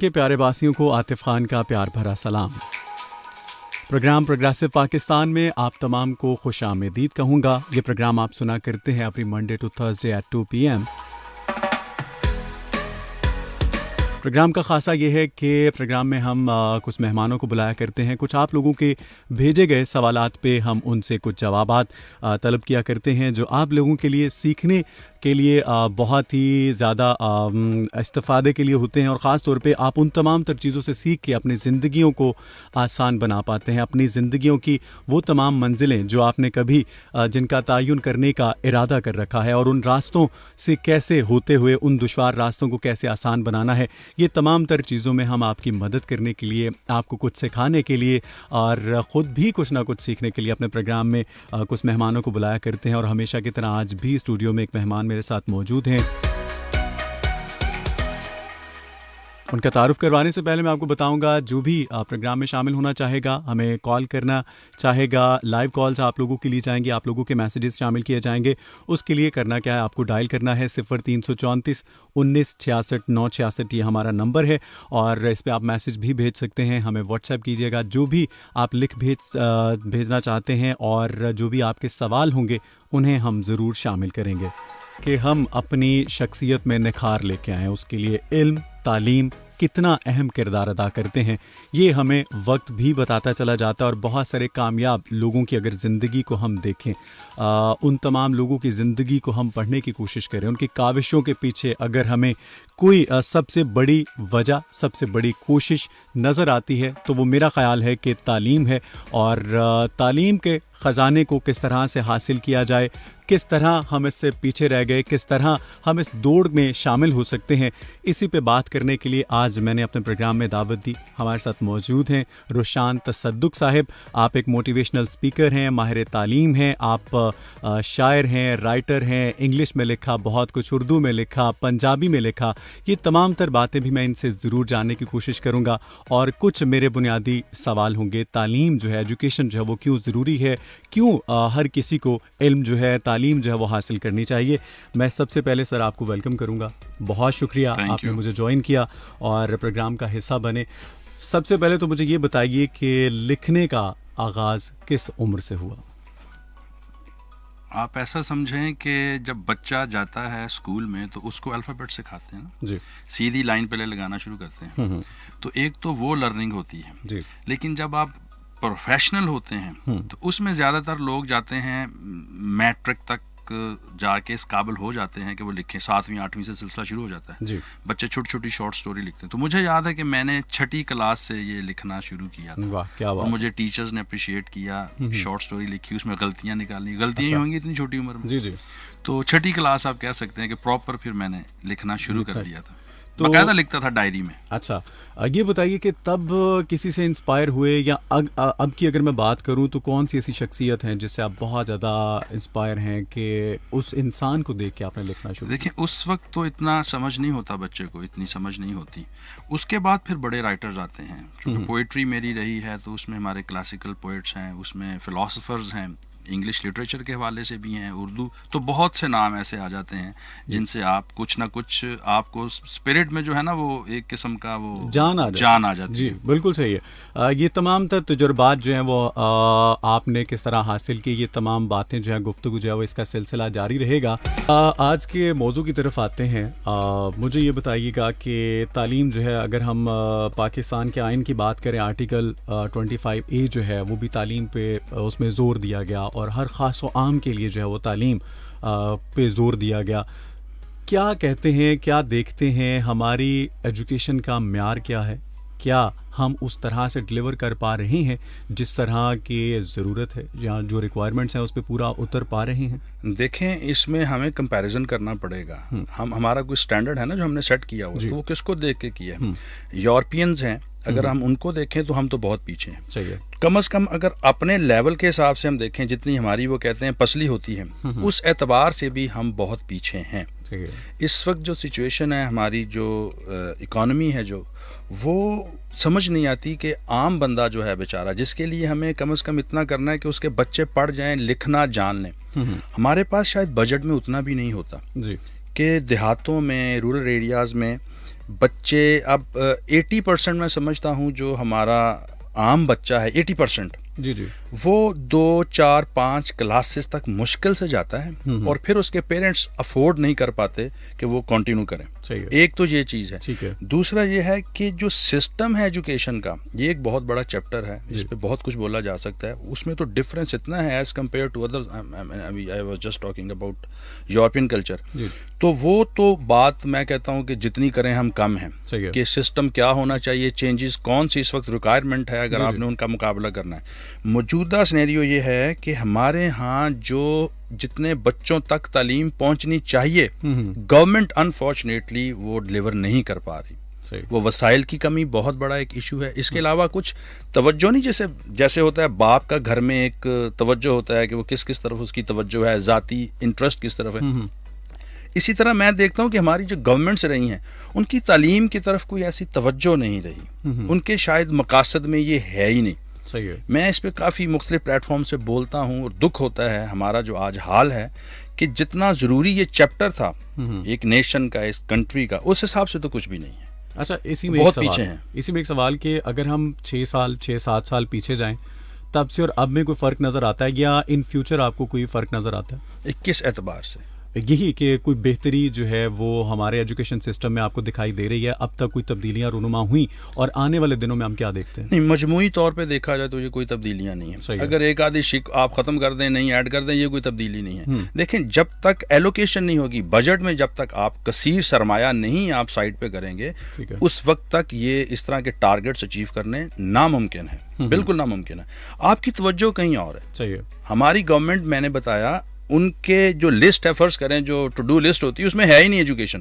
کے پیارے واسیوں کو عاطف خان کا پیار بھرا سلام۔ پروگرام پروگریسو پاکستان میں آپ تمام کو خوش آمدید کہوں گا۔ یہ پروگرام آپ سنا کرتے ہیں every Monday to Thursday at 2 PM۔ Program کا خاصہ یہ ہے کہ پروگرام میں ہم کچھ مہمانوں کو بلایا کرتے ہیں، کچھ آپ لوگوں کے بھیجے گئے سوالات پہ ہم ان سے کچھ جوابات طلب کیا کرتے ہیں، جو آپ لوگوں کے لیے سیکھنے کے لیے بہت ہی زیادہ استفادے کے لیے ہوتے ہیں، اور خاص طور پہ آپ ان تمام تر چیزوں سے سیکھ کے اپنی زندگیوں کو آسان بنا پاتے ہیں، اپنی زندگیوں کی وہ تمام منزلیں جو آپ نے کبھی جن کا تعین کرنے کا ارادہ کر رکھا ہے، اور ان راستوں سے کیسے ہوتے ہوئے ان دشوار راستوں کو کیسے آسان بنانا ہے، یہ تمام تر چیزوں میں ہم آپ کی مدد کرنے کے لیے، آپ کو کچھ سکھانے کے لیے اور خود بھی کچھ نہ کچھ سیکھنے کے لیے اپنے پروگرام میں کچھ مہمانوں کو بلایا کرتے ہیں، اور ہمیشہ کی طرح آج بھی اسٹوڈیو میں ایک مہمان میرے ساتھ موجود ہیں۔ ان کا تعارف کروانے سے پہلے میں آپ کو بتاؤں گا، جو بھی پروگرام میں شامل ہونا چاہے گا، ہمیں کال کرنا چاہے گا، لائیو کالز آپ لوگوں کے لیے جائیں گی، آپ لوگوں کے میسیجز شامل کیے جائیں گے۔ اس کے لیے کرنا کیا ہے، آپ کو ڈائل کرنا ہے 0334 19 66 966، یہ ہمارا نمبر ہے، اور اس پہ آپ میسیج بھی بھیج سکتے ہیں، ہمیں واٹس ایپ کیجیے گا، جو بھی آپ لکھ بھیجنا چاہتے ہیں، اور جو بھی آپ کے سوال ہوں گے انہیں ہم ضرور شامل کریں گے کہ ہم اپنی شخصیت میں نکھار لے کے آئیں۔ اس کے لیے علم، تعلیم کتنا اہم کردار ادا کرتے ہیں، یہ ہمیں وقت بھی بتاتا چلا جاتا ہے، اور بہت سارے کامیاب لوگوں کی اگر زندگی کو ہم دیکھیں، ان تمام لوگوں کی زندگی کو ہم پڑھنے کی کوشش کریں، ان کی کاوشوں کے پیچھے اگر ہمیں کوئی سب سے بڑی وجہ، سب سے بڑی کوشش نظر آتی ہے، تو وہ میرا خیال ہے کہ تعلیم ہے، اور تعلیم کے خزانے کو کس طرح سے حاصل کیا جائے، کس طرح ہم اس سے پیچھے رہ گئے، کس طرح ہم اس دوڑ میں شامل ہو سکتے ہیں، اسی پہ بات کرنے کے لیے آج میں نے اپنے پروگرام میں دعوت دی۔ ہمارے ساتھ موجود ہیں روشان تصدق صاحب۔ آپ ایک موٹیویشنل اسپیکر ہیں، ماہر تعلیم ہیں، آپ شاعر ہیں، رائٹر ہیں، انگلش میں لکھا بہت کچھ، اردو میں لکھا، پنجابی میں لکھا، یہ تمام تر باتیں بھی میں ان سے ضرور جاننے کی کوشش کروں گا، اور کچھ میرے بنیادی سوال ہوں گے۔ تعلیم جو ہے، ایجوکیشن جو ہے، وہ کیوں ضروری ہے، کیوں ہر کسی کو علم جو ہے، تعلیم جو ہے وہ حاصل کرنی چاہیے۔ میں سب سے پہلے سر آپ کو ویلکم کروں گا، بہت شکریہ آپ نے مجھے جوائن کیا اور پروگرام کا حصہ بنے۔ سب سے پہلے تو مجھے یہ بتائیے کہ لکھنے کا آغاز کس عمر سے ہوا؟ آپ ایسا سمجھیں کہ جب بچہ جاتا ہے اسکول میں تو اس کو الفابیٹ سکھاتے ہیں نا، جی، سیدھی لائن پہلے لگانا شروع کرتے ہیں، تو ایک تو وہ لرننگ ہوتی ہے، جی، لیکن جب آپ پروفیشنل ہوتے ہیں تو اس میں زیادہ تر لوگ جاتے ہیں میٹرک تک جا کے اس قابل ہو جاتے ہیں کہ وہ لکھیں، 7ویں 8ویں سے سلسلہ شروع ہو جاتا ہے، جی، بچے چھوٹی چھوٹی شارٹ سٹوری لکھتے ہیں۔ تو مجھے یاد ہے کہ میں نے 6ٹھی کلاس سے یہ لکھنا شروع کیا تھا، واہ کیا اور بات، مجھے ٹیچرز نے اپریشیٹ کیا، شارٹ سٹوری لکھی، اس میں غلطیاں نکالنی، غلطیاں ہی ہوں گی اتنی چھوٹی عمر میں۔ جی جی، تو 6ٹھی کلاس آپ کہہ ستے ہیں کہ پراپر پھر میں نے لکھنا شروع کر دیا تھا، باقاعدہ لکھتا تھا ڈائری میں۔ اچھا، یہ بتائیے کہ تب کسی سے انسپائر ہوئے، یا اب کی اگر میں بات کروں تو کون سی ایسی شخصیت ہیں جس سے آپ بہت زیادہ انسپائر ہیں کہ اس انسان کو دیکھ کے آپ نے لکھنا شروع کیا؟ دیکھیں اس وقت تو اتنا سمجھ نہیں ہوتا بچے کو، اتنی سمجھ نہیں ہوتی، اس کے بعد پھر بڑے رائٹرز آتے ہیں، چونکہ پوئٹری میری رہی ہے تو اس میں ہمارے کلاسیکل پوئٹس ہیں، اس میں فلاسفرز ہیں، انگلش لٹریچر کے حوالے سے بھی ہیں، اردو، تو بہت سے نام ایسے آ جاتے ہیں جن سے آپ کچھ نہ کچھ، آپ کو اسپرٹ میں جو ہے نا وہ ایک قسم کا وہ جان آ جاتی ہے۔ جی بالکل صحیح ہے۔ یہ تمام تر تجربات جو ہیں وہ آپ نے کس طرح حاصل کی، یہ تمام باتیں جو ہیں، گفتگو جو ہے وہ اس کا سلسلہ جاری رہے گا۔ آج کے موضوع کی طرف آتے ہیں۔ مجھے یہ بتائیے گا کہ تعلیم جو ہے، اگر ہم پاکستان کے آئین کی بات کریں، آرٹیکل 25A جو ہے وہ بھی تعلیم پہ اس میں زور دیا گیا، اور ہر خاص و عام کے لیے جو ہے وہ تعلیم پہ زور دیا گیا۔ کیا کہتے ہیں، کیا دیکھتے ہیں، ہماری ایجوکیشن کا معیار کیا ہے؟ کیا ہم اس طرح سے ڈلیور کر پا رہے ہیں جس طرح کی ضرورت ہے، یا جو ریکوائرمنٹس ہیں اس پہ پورا اتر پا رہے ہیں؟ دیکھیں اس میں ہمیں کمپیریزن کرنا پڑے گا، ہمارا کوئی سٹینڈرڈ ہے نا جو ہم نے سیٹ کیا ہوا، تو وہ کس کو دیکھ کے کیا ہے؟ یورپینز ہیں، اگر ہم ان کو دیکھیں تو ہم تو بہت پیچھے ہیں۔ صحیح ہے۔ کم از کم اگر اپنے لیول کے حساب سے ہم دیکھیں، جتنی ہماری وہ کہتے ہیں پسلی ہوتی ہے، اس اعتبار سے بھی ہم بہت پیچھے ہیں۔ اس وقت جو سچویشن ہے ہماری، جو اکانومی ہے، جو وہ سمجھ نہیں آتی کہ عام بندہ جو ہے بیچارہ، جس کے لیے ہمیں کم از کم اتنا کرنا ہے کہ اس کے بچے پڑھ جائیں، لکھنا جان لیں، ہمارے پاس شاید بجٹ میں اتنا بھی نہیں ہوتا جی، کہ دیہاتوں میں، رورل ایریاز میں بچے اب 80% میں سمجھتا ہوں جو ہمارا عام بچہ ہے 80% جی جی وہ 2 4 5 کلاسز تک مشکل سے جاتا ہے اور پھر اس کے پیرنٹس افورڈ نہیں کر پاتے کہ وہ کنٹینیو کریں. ایک تو یہ چیز ہے. دوسرا یہ ہے کہ جو سسٹم ہے ایجوکیشن کا یہ ایک بہت بڑا چیپٹر ہے جس پہ بہت کچھ بولا جا سکتا ہے. اس میں تو ڈفرینس اتنا ہے as compared to other. I was just talking about European culture. تو وہ تو بات میں کہتا ہوں کہ جتنی کریں ہم کم ہیں کہ سسٹم کیا ہونا چاہیے, چینجز کون سی اس وقت ریکوائرمنٹ ہے اگر آپ نے ان کا مقابلہ کرنا ہے. موجودہ سینیریو یہ ہے کہ ہمارے ہاں جو جتنے بچوں تک تعلیم پہنچنی چاہیے گورنمنٹ انفارچونیٹلی وہ ڈلیور نہیں کر پا رہی. وہ وسائل کی کمی بہت بڑا ایک ایشو ہے. اس کے علاوہ کچھ توجہ نہیں, جیسے ہوتا ہے باپ کا گھر میں ایک توجہ ہوتا ہے کہ وہ کس طرف اس کی توجہ ہے, ذاتی انٹرسٹ کس طرف ہے. اسی طرح میں دیکھتا ہوں کہ ہماری جو گورنمنٹس رہی ہیں ان کی تعلیم کی طرف کوئی ایسی توجہ نہیں رہی. ان کے شاید مقاصد میں یہ ہے ہی نہیں. میں اس پہ کافی مختلف پلیٹ فارم سے بولتا ہوں اور دکھ ہوتا ہے ہمارا جو آج حال ہے کہ جتنا ضروری یہ چیپٹر تھا ایک نیشن کا, اس کنٹری کا, اس حساب سے تو کچھ بھی نہیں ہے. اچھا, اسی میں بہت پیچھے ہیں. اسی میں ایک سوال کہ اگر ہم 6-7 سال پیچھے جائیں تب سے اور اب میں کوئی فرق نظر آتا ہے یا ان فیوچر آپ کو کوئی فرق نظر آتا ہے؟ کس اعتبار سے؟ یہی کہ کوئی بہتری جو ہے وہ ہمارے ایجوکیشن سسٹم میں آپ کو دکھائی دے رہی ہے, اب تک کوئی تبدیلیاں رونما ہوئیں اور آنے والے دنوں میں ہم کیا دیکھتے ہیں؟ نہیں, مجموعی طور پہ دیکھا جائے تو یہ کوئی تبدیلیاں نہیں ہیں. اگر ایک آدھی شک آپ ختم کر دیں, نہیں ایڈ کر دیں, یہ کوئی تبدیلی نہیں ہے. دیکھیں جب تک ایلوکیشن نہیں ہوگی بجٹ میں, جب تک آپ کثیر سرمایہ نہیں آپ سائڈ پہ کریں گے اس وقت تک یہ اس طرح کے ٹارگیٹس اچیو کرنے ناممکن ہے, بالکل ناممکن ہے. آپ کی توجہ کہیں اور ہے. ہماری گورنمنٹ, میں نے بتایا, ان کے جو لسٹ ہے فرض کریں جو ٹو ڈو لسٹ ہوتی ہے اس میں ہے ہی نہیں ایجوکیشن.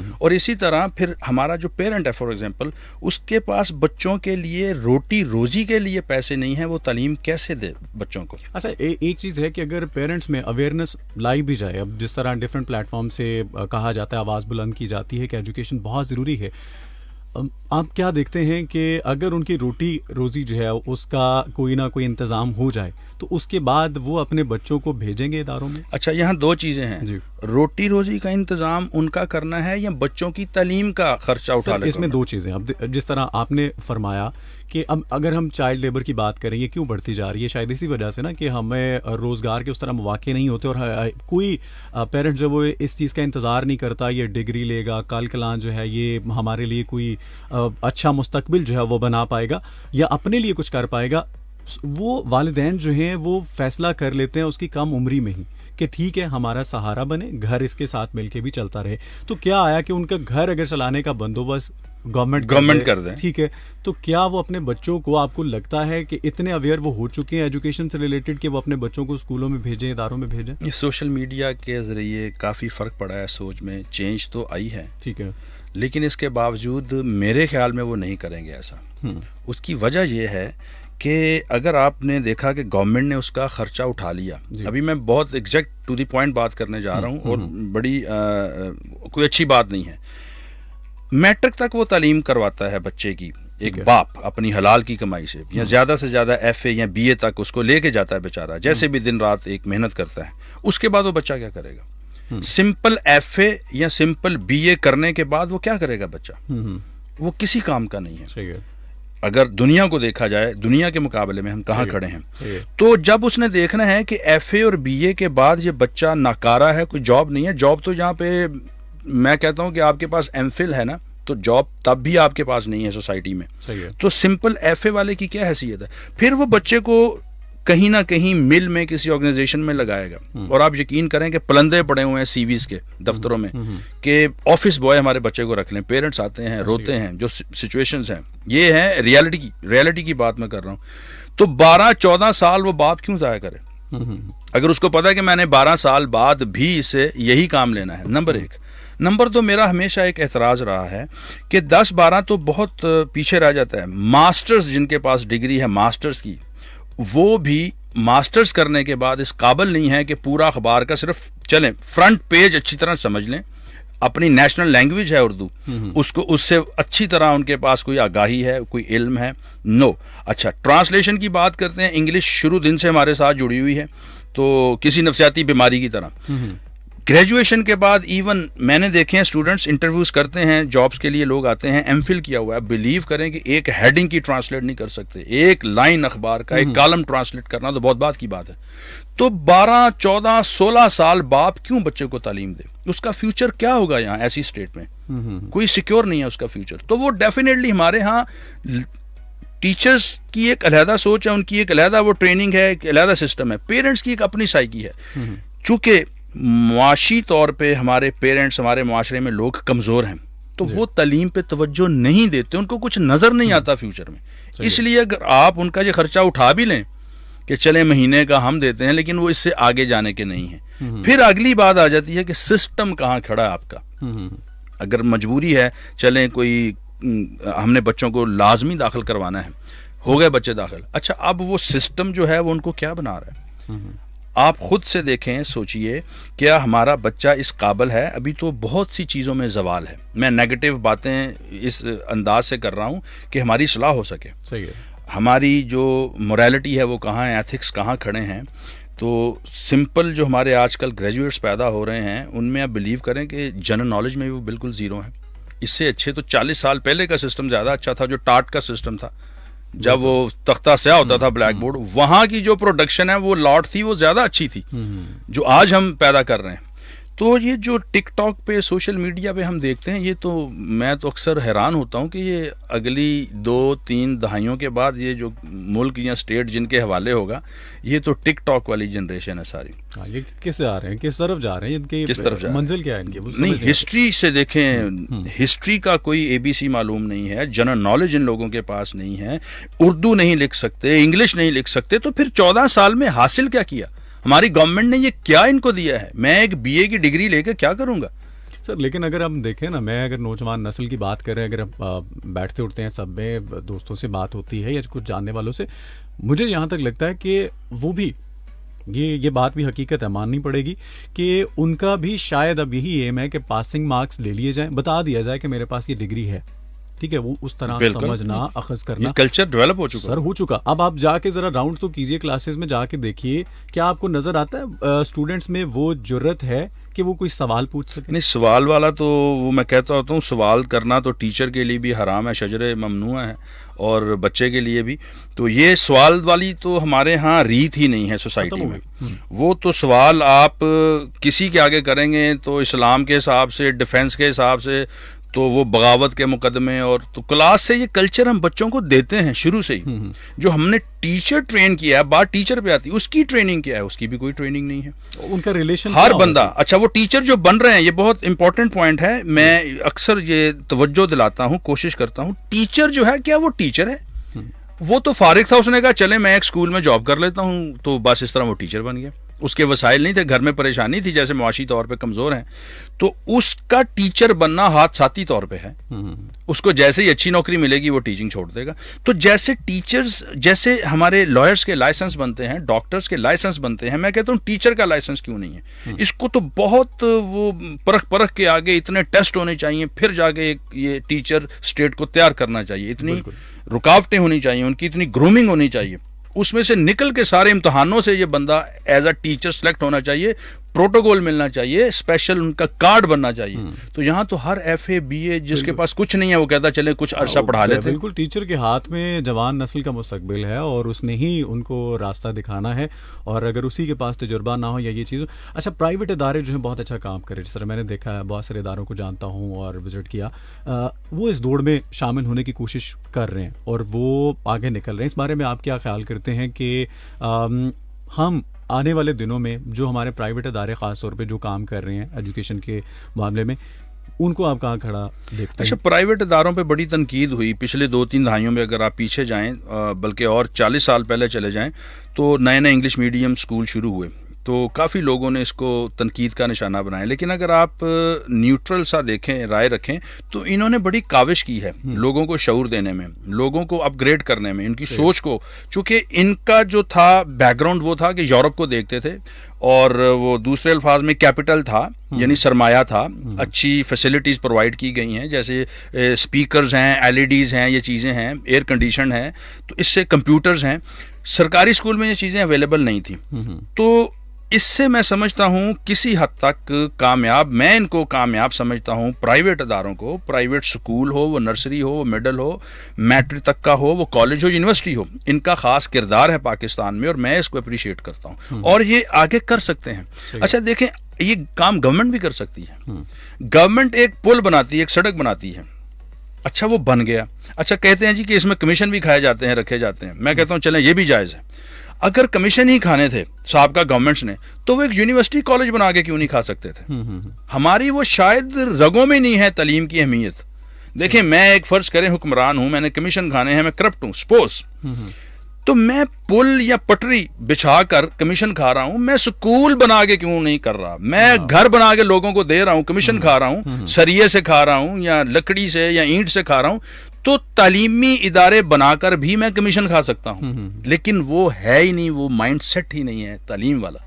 اور اسی طرح پھر ہمارا جو پیرنٹ ہے فار ایگزامپل, اس کے پاس بچوں کے لیے روٹی روزی کے لیے پیسے نہیں ہیں, وہ تعلیم کیسے دے بچوں کو؟ اچھا, ایک چیز ہے کہ اگر پیرنٹس میں اویئرنیس لائی بھی جائے, اب جس طرح ڈفرینٹ پلیٹ فارم سے کہا جاتا ہے, آواز بلند کی جاتی ہے کہ ایجوکیشن بہت ضروری ہے, آپ کیا دیکھتے ہیں کہ اگر ان کی روٹی روزی جو ہے اس کا کوئی نہ کوئی انتظام ہو جائے تو اس کے بعد وہ اپنے بچوں کو بھیجیں گے اداروں میں؟ اچھا, یہاں دو چیزیں ہیں. روٹی روزی کا انتظام ان کا کرنا ہے یا بچوں کی تعلیم کا خرچہ اٹھا لے؟ اس میں دو چیزیں. اب جس طرح آپ نے فرمایا کہ اب اگر ہم چائلڈ لیبر کی بات کریں, یہ کیوں بڑھتی جا رہی ہے؟ شاید اسی وجہ سے نا کہ ہمیں روزگار کے اس طرح مواقع نہیں ہوتے اور کوئی پیرنٹ جو وہ اس چیز کا انتظار نہیں کرتا یہ ڈگری لے گا کل کلاں جو ہے یہ ہمارے لیے کوئی اچھا مستقبل جو ہے وہ بنا پائے گا یا اپنے لیے کچھ کر پائے گا. وہ والدین جو ہیں وہ فیصلہ کر لیتے ہیں اس کی کم عمری میں ہی کہ ٹھیک ہے ہمارا سہارا بنے, گھر اس کے ساتھ مل کے بھی چلتا رہے. تو کیا آیا کہ ان کا گھر اگر چلانے کا بندوبست گورنمنٹ کر دے, ٹھیک ہے, تو کیا وہ اپنے بچوں کو, آپ کو لگتا ہے کہ اتنے اویئر وہ ہو چکے ہیں ایجوکیشن سے ریلیٹڈ کہ وہ اپنے بچوں کو اسکولوں میں بھیجیں, اداروں میں بھیجیں؟ یہ سوشل میڈیا کے ذریعے کافی فرق پڑا ہے سوچ میں, چینج تو آئی ہے, ٹھیک ہے, لیکن اس کے باوجود میرے خیال میں وہ نہیں کریں گے ایسا. اس کی وجہ یہ ہے کہ اگر آپ نے دیکھا کہ گورنمنٹ نے اس کا خرچہ اٹھا لیا. ابھی میں بہت ایگزیکٹ ٹو دی پوائنٹ بات کرنے جا رہا ہوں اور بڑی کوئی اچھی بات نہیں ہے. میٹرک تک وہ تعلیم کرواتا ہے بچے کی, ایک باپ اپنی حلال کی کمائی سے, یا زیادہ سے زیادہ ایف اے یا بی اے تک اس کو لے کے جاتا ہے بیچارہ, جیسے بھی دن رات ایک محنت کرتا ہے. اس کے بعد وہ بچہ کیا کرے گا؟ سمپل ایف اے یا سمپل بی اے کرنے کے بعد وہ کیا کرے گا بچہ؟ وہ کسی کام کا نہیں ہے. اگر دنیا کو دیکھا جائے, دنیا کے مقابلے میں ہم کہاں کھڑے ہیں, تو جب اس نے دیکھنا ہے کہ ایف اے اور بی اے کے بعد یہ بچہ ناکارہ ہے, کوئی جاب نہیں ہے. جاب تو یہاں پہ میں کہتا ہوں کہ آپ کے پاس ایم فل ہے نا, تو جاب تب بھی آپ کے پاس نہیں ہے سوسائٹی میں. تو سمپل ایف اے والے کی کیا حیثیت ہے؟ پھر وہ بچے کو کہیں نہ کہیں مل میں کسی آرگنائزیشن میں لگائے گا, اور آپ یقین کریں کہ پلندے پڑے ہوئے ہیں سی ویز کے دفتروں میں کہ آفس بوائے ہمارے بچے کو رکھ لیں. پیرنٹس آتے ہیں, روتے ہیں, جو سچویشنز ہیں یہ ہے ریالٹی کی بات میں کر رہا ہوں. تو 12-14 سال وہ باپ کیوں ضائع کرے اگر اس کو پتا ہے کہ میں نے 12 سال بعد بھی اسے یہی کام لینا ہے؟ نمبر 1. نمبر 2, میرا ہمیشہ ایک اعتراض رہا ہے کہ 10-12 تو بہت پیچھے رہ جاتا ہے. ماسٹرز جن کے پاس ڈگری ہے ماسٹرز کی, وہ بھی ماسٹرز کرنے کے بعد اس قابل نہیں ہے کہ پورا اخبار کا صرف چلیں فرنٹ پیج اچھی طرح سمجھ لیں. اپنی نیشنل لینگویج ہے اردو, اس کو اس سے اچھی طرح ان کے پاس کوئی آگاہی ہے, کوئی علم ہے؟ نو. اچھا, ٹرانسلیشن کی بات کرتے ہیں, انگلش شروع دن سے ہمارے ساتھ جڑی ہوئی ہے, تو کسی نفسیاتی بیماری کی طرح. گریجویشن کے بعد ایون میں نے دیکھے ہیں اسٹوڈنٹس انٹرویوز کرتے ہیں جابس کے لیے، لوگ آتے ہیں ایم فل کیا ہوا ہے، بلیو کریں کہ ایک ہیڈنگ کی ٹرانسلیٹ نہیں کر سکتے، ایک لائن اخبار کا ایک کالم ٹرانسلیٹ کرنا تو بہت بات کی بات ہے. تو 12 14 16 سال باپ کیوں بچے کو تعلیم دے؟ اس کا فیوچر کیا ہوگا یہاں ایسی اسٹیٹ میں؟ کوئی سیکیور نہیں ہے اس کا فیوچر. تو وہ ڈیفینیٹلی ہمارے ہاں ٹیچرز کی ایک علیحدہ سوچ ہے، ان کی ایک علیحدہ وہ ٹریننگ ہے، ایک علیحدہ سسٹم ہے. پیرنٹس کی ایک اپنی سائیکی ہے. چونکہ معاشی طور پہ ہمارے پیرنٹس، ہمارے معاشرے میں لوگ کمزور ہیں، تو وہ تعلیم پہ توجہ نہیں دیتے، ان کو کچھ نظر نہیں آتا فیوچر میں. اس لیے اگر آپ ان کا یہ خرچہ اٹھا بھی لیں کہ چلے مہینے کا ہم دیتے ہیں، لیکن وہ اس سے آگے جانے کے نہیں ہیں. پھر اگلی بات آ جاتی ہے کہ سسٹم کہاں کھڑا ہے آپ کا. اگر مجبوری ہے، چلیں کوئی ہم نے بچوں کو لازمی داخل کروانا ہے، ہو گئے بچے داخل، اچھا اب وہ سسٹم جو ہے وہ ان کو کیا بنا رہا ہے؟ آپ خود سے دیکھیں، سوچئے کیا ہمارا بچہ اس قابل ہے؟ ابھی تو بہت سی چیزوں میں زوال ہے. میں نیگیٹو باتیں اس انداز سے کر رہا ہوں کہ ہماری اصلاح ہو سکے. صحیح ہے. ہماری جو موریلٹی ہے وہ کہاں ہے، ایتھکس کہاں کھڑے ہیں. تو سمپل جو ہمارے آج کل گریجویٹس پیدا ہو رہے ہیں ان میں آپ بلیو کریں کہ جنرل نالج میں وہ بالکل زیرو ہیں. اس سے اچھے تو 40 سال پہلے کا سسٹم زیادہ اچھا تھا، جو ٹاٹ کا سسٹم تھا، جب وہ تختہ سیاہ ہوتا تھا بلیک بورڈ، وہاں کی جو پروڈکشن ہے وہ لاٹ تھی، وہ زیادہ اچھی تھی جو آج ہم پیدا کر رہے ہیں. تو یہ جو ٹک ٹاک پہ، سوشل میڈیا پہ ہم دیکھتے ہیں، یہ تو میں تو اکثر حیران ہوتا ہوں کہ یہ اگلی 2-3 دہائیوں کے بعد یہ جو ملک یا اسٹیٹ جن کے حوالے ہوگا، یہ تو ٹک ٹاک والی جنریشن ہے ساری. یہ کس سے آ رہے ہیں، کس طرف جا رہے ہیں، ان کی کس طرف جا رہے ہیں؟ منزل کیا ہے ان کی؟ نہیں، ہسٹری سے دیکھیں، ہسٹری کا کوئی ABC معلوم نہیں ہے، جنرل نالج ان لوگوں کے پاس نہیں ہے، اردو نہیں لکھ سکتے، انگلش نہیں لکھ سکتے. تو پھر 14 سال میں حاصل کیا کیا؟ ہماری گورنمنٹ نے یہ کیا ان کو دیا ہے؟ میں ایک BA کی ڈگری لے کے کیا کروں گا سر؟ لیکن اگر ہم دیکھیں نا، میں اگر نوجوان نسل کی بات کریں، اگر بیٹھتے اٹھتے ہیں سب میں، دوستوں سے بات ہوتی ہے یا کچھ جاننے والوں سے، مجھے یہاں تک لگتا ہے کہ وہ بھی یہ بات بھی حقیقت ہے، ماننی پڑے گی کہ ان کا بھی شاید اب یہی ایم ہے کہ پاسنگ مارکس لے لیے جائیں، بتا دیا جائے کہ میرے پاس یہ ڈگری ہے، ٹھیک ہے. وہ اس طرح سمجھنا، اخذ کرنا، کلچر ڈیولپ ہو چکا سر، ہو چکا. اب آپ جا کے ذرا راؤنڈ تو کیجئے، کلاسز میں جا کے دیکھیے، کیا آپ کو نظر آتا ہے اسٹوڈنٹس میں وہ جرت ہے کہ وہ کوئی سوال پوچھ سکے؟ نہیں، سوال والا تو وہ میں کہتا ہوتا ہوں، سوال کرنا تو ٹیچر کے لیے بھی حرام ہے، شجر ممنوع ہے، اور بچے کے لیے بھی. تو یہ سوال والی تو ہمارے ہاں ریت ہی نہیں ہے سوسائٹی میں. وہ تو سوال آپ کسی کے آگے کریں گے تو اسلام کے حساب سے، ڈیفنس کے حساب سے، تو وہ بغاوت کے مقدمے. اور تو کلاس سے یہ کلچر ہم بچوں کو دیتے ہیں شروع سے ہی. جو ہم نے ٹیچر ٹرین کیا ہے، بات ٹیچر پہ آتی ہے، اس کی ٹریننگ کیا ہے؟ اس کی بھی کوئی ٹریننگ نہیں ہے. ان کا ریلیشن ہر بندہ، اچھا وہ ٹیچر جو بن رہے ہیں، یہ بہت امپورٹنٹ پوائنٹ ہے. میں اکثر یہ توجہ دلاتا ہوں، کوشش کرتا ہوں، ٹیچر جو ہے، کیا وہ ٹیچر ہے؟ وہ تو فارغ تھا، اس نے کہا چلے میں ایک اسکول میں جاب کر لیتا ہوں، تو بس اس طرح وہ ٹیچر بن گیا. اس کے وسائل نہیں تھے، گھر میں پریشانی تھی، جیسے معاشی طور پہ کمزور ہیں، تو اس کا ٹیچر بننا ہاتھ ساتھی طور پہ ہے. اس کو جیسے ہی اچھی نوکری ملے گی وہ ٹیچنگ چھوڑ دے گا. تو جیسے ٹیچرز، جیسے ہمارے لائرز کے لائسنس بنتے ہیں، ڈاکٹرز کے لائسنس بنتے ہیں، میں کہتا ہوں ٹیچر کا لائسنس کیوں نہیں ہے؟ اس کو تو بہت وہ پرکھ کے آگے اتنے ٹیسٹ ہونے چاہیے، پھر جا کے یہ ٹیچر اسٹیٹ کو تیار کرنا چاہیے. اتنی رکاوٹیں ہونی چاہیے، ان کی اتنی گرومنگ ہونی چاہیے، اس میں سے نکل کے سارے امتحانوں سے یہ بندہ ایز اے ٹیچر سلیکٹ ہونا چاہیے، پروٹوکول ملنا چاہیے، اسپیشل ان کا کارڈ بننا چاہیے. تو یہاں تو ہر FA BA جس کے پاس کچھ نہیں ہے وہ کہتا چلے کچھ عرصہ پڑھا لیتے. بالکل، ٹیچر کے ہاتھ میں جوان نسل کا مستقبل ہے اور اس نے ہی ان کو راستہ دکھانا ہے، اور اگر اسی کے پاس تجربہ نہ ہو یا یہ چیز. اچھا، پرائیویٹ ادارے جو ہیں بہت اچھا کام کرے، جس طرح میں نے دیکھا ہے، بہت سارے اداروں کو جانتا ہوں اور وزٹ کیا، وہ اس دوڑ میں شامل ہونے کی کوشش کر رہے ہیں اور وہ آگے نکل رہے ہیں. اس بارے میں آپ کیا خیال کرتے ہیں کہ ہم آنے والے دنوں میں جو ہمارے پرائیویٹ ادارے خاص طور پہ جو کام کر رہے ہیں ایجوکیشن کے معاملے میں، ان کو آپ کہاں کھڑا دیکھتے ہیں؟ اچھا، پرائیویٹ اداروں پہ بڑی تنقید ہوئی پچھلے 2-3 دہائیوں میں. اگر آپ پیچھے جائیں، بلکہ اور 40 سال پہلے چلے جائیں، تو نئے انگلش میڈیم اسکول شروع ہوئے تو کافی لوگوں نے اس کو تنقید کا نشانہ بنایا. لیکن اگر آپ نیوٹرل سا دیکھیں، رائے رکھیں، تو انہوں نے بڑی کاوش کی ہے لوگوں کو شعور دینے میں، لوگوں کو اپ گریڈ کرنے میں، ان کی سوچ کو. چونکہ ان کا جو تھا بیک گراؤنڈ وہ تھا کہ یورپ کو دیکھتے تھے، اور وہ دوسرے الفاظ میں کیپٹل تھا، یعنی سرمایہ تھا، اچھی فیسلٹیز پرووائڈ کی گئی ہیں، جیسے اسپیکرز ہیں، LEDs ہیں، یہ چیزیں ہیں، ایئر کنڈیشن ہے، تو اس سے کمپیوٹرز ہیں. سرکاری اسکول میں یہ چیزیں اویلیبل نہیں تھیں. تو اس سے میں سمجھتا ہوں کسی حد تک کامیاب، میں ان کو کامیاب سمجھتا ہوں پرائیویٹ اداروں کو، پرائیویٹ سکول ہو، وہ نرسری ہو، وہ مڈل ہو، میٹرک تک کا ہو، وہ کالج ہو، یونیورسٹی ہو، ان کا خاص کردار ہے پاکستان میں، اور میں اس کو اپریشیٹ کرتا ہوں، اور یہ آگے کر سکتے ہیں. اچھا دیکھیں، یہ کام گورنمنٹ بھی کر سکتی ہے. گورنمنٹ ایک پل بناتی ہے، ایک سڑک بناتی ہے، اچھا وہ بن گیا، اچھا کہتے ہیں جی کہ اس میں کمیشن بھی کھائے جاتے ہیں، رکھے جاتے ہیں. میں کہتا ہوں چلیں یہ بھی جائز ہے. اگر کمیشن ہی کھانے تھے سابقہ گورنمنٹس نے تو وہ ایک یونیورسٹی کالج بنا کے کیوں نہیں کھا سکتے تھے؟ ہماری وہ شاید رگوں میں نہیں ہے تعلیم کی اہمیت. دیکھیں میں ایک فرض کریں حکمران ہوں، میں نے کمیشن کھانے ہیں، میں کرپٹ ہوں سپوز، تو میں پل یا پٹری بچھا کر کمیشن کھا رہا ہوں، میں سکول بنا کے کیوں نہیں کر رہا؟ میں گھر بنا کے لوگوں کو دے رہا ہوں، کمیشن کھا رہا ہوں، سریے سے کھا رہا ہوں یا لکڑی سے یا اینٹ سے کھا رہا ہوں، تو تعلیمی ادارے بنا کر بھی میں کمیشن کھا سکتا ہوں. لیکن وہ ہے ہی نہیں، وہ مائنڈ سیٹ ہی نہیں ہے تعلیم والا.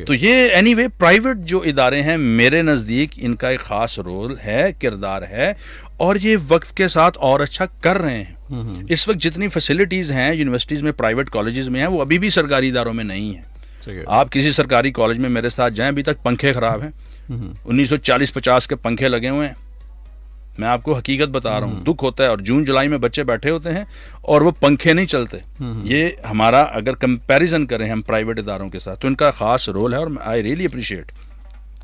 تو یہ اینی وے پرائیویٹ جو ادارے ہیں میرے نزدیک ان کا ایک خاص رول ہے، کردار ہے، اور یہ وقت کے ساتھ اور اچھا کر رہے ہیں. اس وقت جتنی فیسلٹیز ہیں یونیورسٹیز میں، پرائیویٹ کالجز میں ہیں، وہ ابھی بھی سرکاری اداروں میں نہیں ہیں. آپ کسی سرکاری کالج میں میرے ساتھ جائیں، ابھی تک پنکھے خراب ہیں. 1940-50 کے پنکھے لگے ہوئے ہیں. میں آپ کو حقیقت بتا رہا ہوں، دکھ ہوتا ہے. اور جون جولائی میں بچے بیٹھے ہوتے ہیں اور وہ پنکھے نہیں چلتے. یہ ہمارا اگر کمپیریزن کریں ہم پرائیویٹ اداروں کے ساتھ تو ان کا خاص رول ہے، اور آئی ریئلی اپریشیٹ.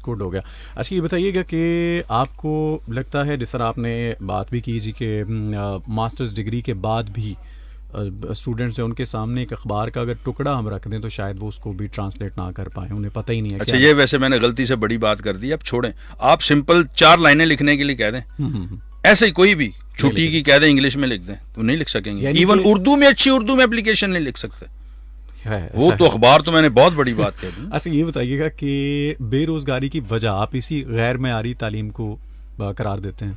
گڈ ہو گیا. اچھا یہ بتائیے گا کہ آپ کو لگتا ہے، جس طرح آپ نے بات بھی کی جی کہ ماسٹرز ڈگری کے بعد بھی اسٹوڈنٹس ہیں، ان کے سامنے ایک اخبار کا اگر ٹکڑا ہم رکھ دیں تو شاید وہ اس کو بھی ٹرانسلیٹ نہ کر پائیں، انہیں پتہ ہی نہیں ہے. اچھا یہ ویسے میں نے غلطی سے بڑی بات کر دی، اب چھوڑیں. آپ سمپل 4 لائنیں لکھنے کے لیے کہہ دیں، ایسے ہی کوئی بھی چھٹی کی کہہ دیں انگلش میں لکھ دیں تو نہیں لکھ سکیں گے. ایون اردو میں، اچھی اردو میں اپلیکیشن نہیں لکھ سکتے. وہ تو اخبار تو میں نے بہت بڑی بات کہہ دی. اچھا یہ بتائیے گا کہ بے روزگاری کی وجہ آپ اسی غیر معیاری تعلیم کو قرار دیتے ہیں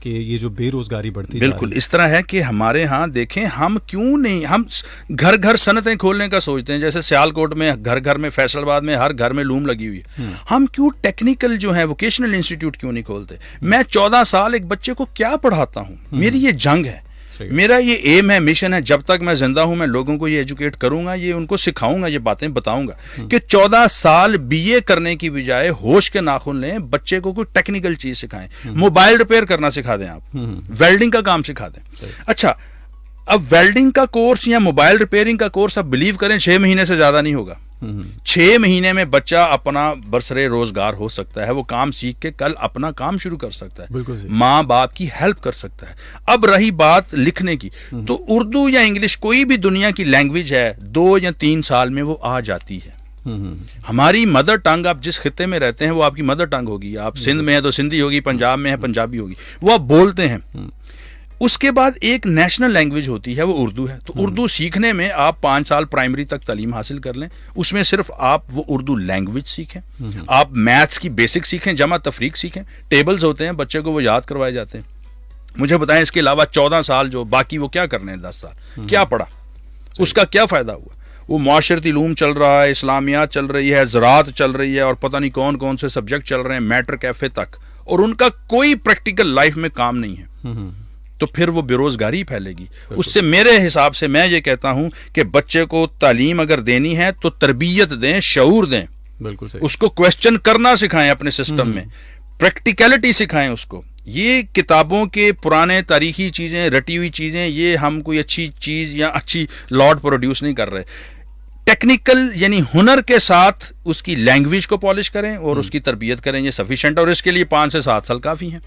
کہ یہ جو بے روزگاری بڑھتی بالکل اس طرح ہے کہ ہمارے ہاں دیکھیں، ہم کیوں نہیں، ہم گھر گھر صنعتیں کھولنے کا سوچتے ہیں. جیسے سیالکوٹ میں گھر گھر میں، فیصل آباد میں ہر گھر میں لوم لگی ہوئی ہے. ہم کیوں ٹیکنیکل جو ہے ووکیشنل انسٹیٹیوٹ کیوں نہیں کھولتے؟ میں 14 سال ایک بچے کو کیا پڑھاتا ہوں؟ میری یہ جنگ ہے، میرا یہ ایم ہے، مشن ہے. جب تک میں زندہ ہوں میں لوگوں کو یہ ایجوکیٹ کروں گا، یہ ان کو سکھاؤں گا، یہ باتیں بتاؤں گا کہ 14 سال بی اے کرنے کی بجائے ہوش کے ناخن لیں، بچے کو کوئی ٹیکنیکل چیز سکھائیں. موبائل ریپیئر کرنا سکھا دیں، آپ ویلڈنگ کا کام سکھا دیں. اچھا اب ویلڈنگ کا کورس یا موبائل ریپیئرنگ کا کورس آپ بلیو کریں 6 مہینے سے زیادہ نہیں ہوگا. 6 مہینے میں بچہ اپنا برسرے روزگار ہو سکتا ہے، وہ کام سیکھ کے کل اپنا کام شروع کر سکتا ہے، ماں باپ کی ہیلپ کر سکتا ہے. اب رہی بات لکھنے کی، تو اردو یا انگلش کوئی بھی دنیا کی لینگویج ہے 2 یا 3 سال میں وہ آ جاتی ہے. ہماری مدر ٹنگ، آپ جس خطے میں رہتے ہیں وہ آپ کی مدر ٹنگ ہوگی. آپ سندھ میں ہیں تو سندھی ہوگی، پنجاب میں ہے پنجابی ہوگی، وہ آپ بولتے ہیں. اس کے بعد ایک نیشنل لینگویج ہوتی ہے، وہ اردو ہے. تو اردو سیکھنے میں آپ 5 سال پرائمری تک تعلیم حاصل کر لیں، اس میں صرف آپ وہ اردو لینگویج سیکھیں، آپ میتھس کی بیسک سیکھیں، جمع تفریق سیکھیں. ٹیبلز ہوتے ہیں بچے کو وہ یاد کروائے جاتے ہیں. مجھے بتائیں اس کے علاوہ 14 سال جو باقی وہ کیا کرنے ہیں؟ 10 سال کیا پڑھا؟ اس کا کیا فائدہ ہوا؟ وہ معاشرتی علوم چل رہا ہے، اسلامیات چل رہی ہے، زراعت چل رہی ہے، اور پتہ نہیں کون کون سے سبجیکٹ چل رہے ہیں میٹرک ایف اے تک، اور ان کا کوئی پریکٹیکل لائف میں کام نہیں ہے. تو پھر وہ بے روزگاری پھیلے گی. اس سے میرے حساب سے میں یہ کہتا ہوں کہ بچے کو تعلیم اگر دینی ہے تو تربیت دیں، شعور دیں. بالکل صحیح. اس کو کویسچن کرنا سکھائیں اپنے سسٹم میں، پریکٹیکلٹی سکھائیں اس کو. یہ کتابوں کے پرانے تاریخی چیزیں، رٹی ہوئی چیزیں، یہ ہم کوئی اچھی چیز یا اچھی لاٹ پروڈیوس نہیں کر رہے. ٹیکنیکل یعنی ہنر کے ساتھ اس کی لینگویج کو پالش کریں اور اس کی تربیت کریں، یہ سفیشینٹ. اور اس کے لیے 5 سے 7 سال کافی ہیں.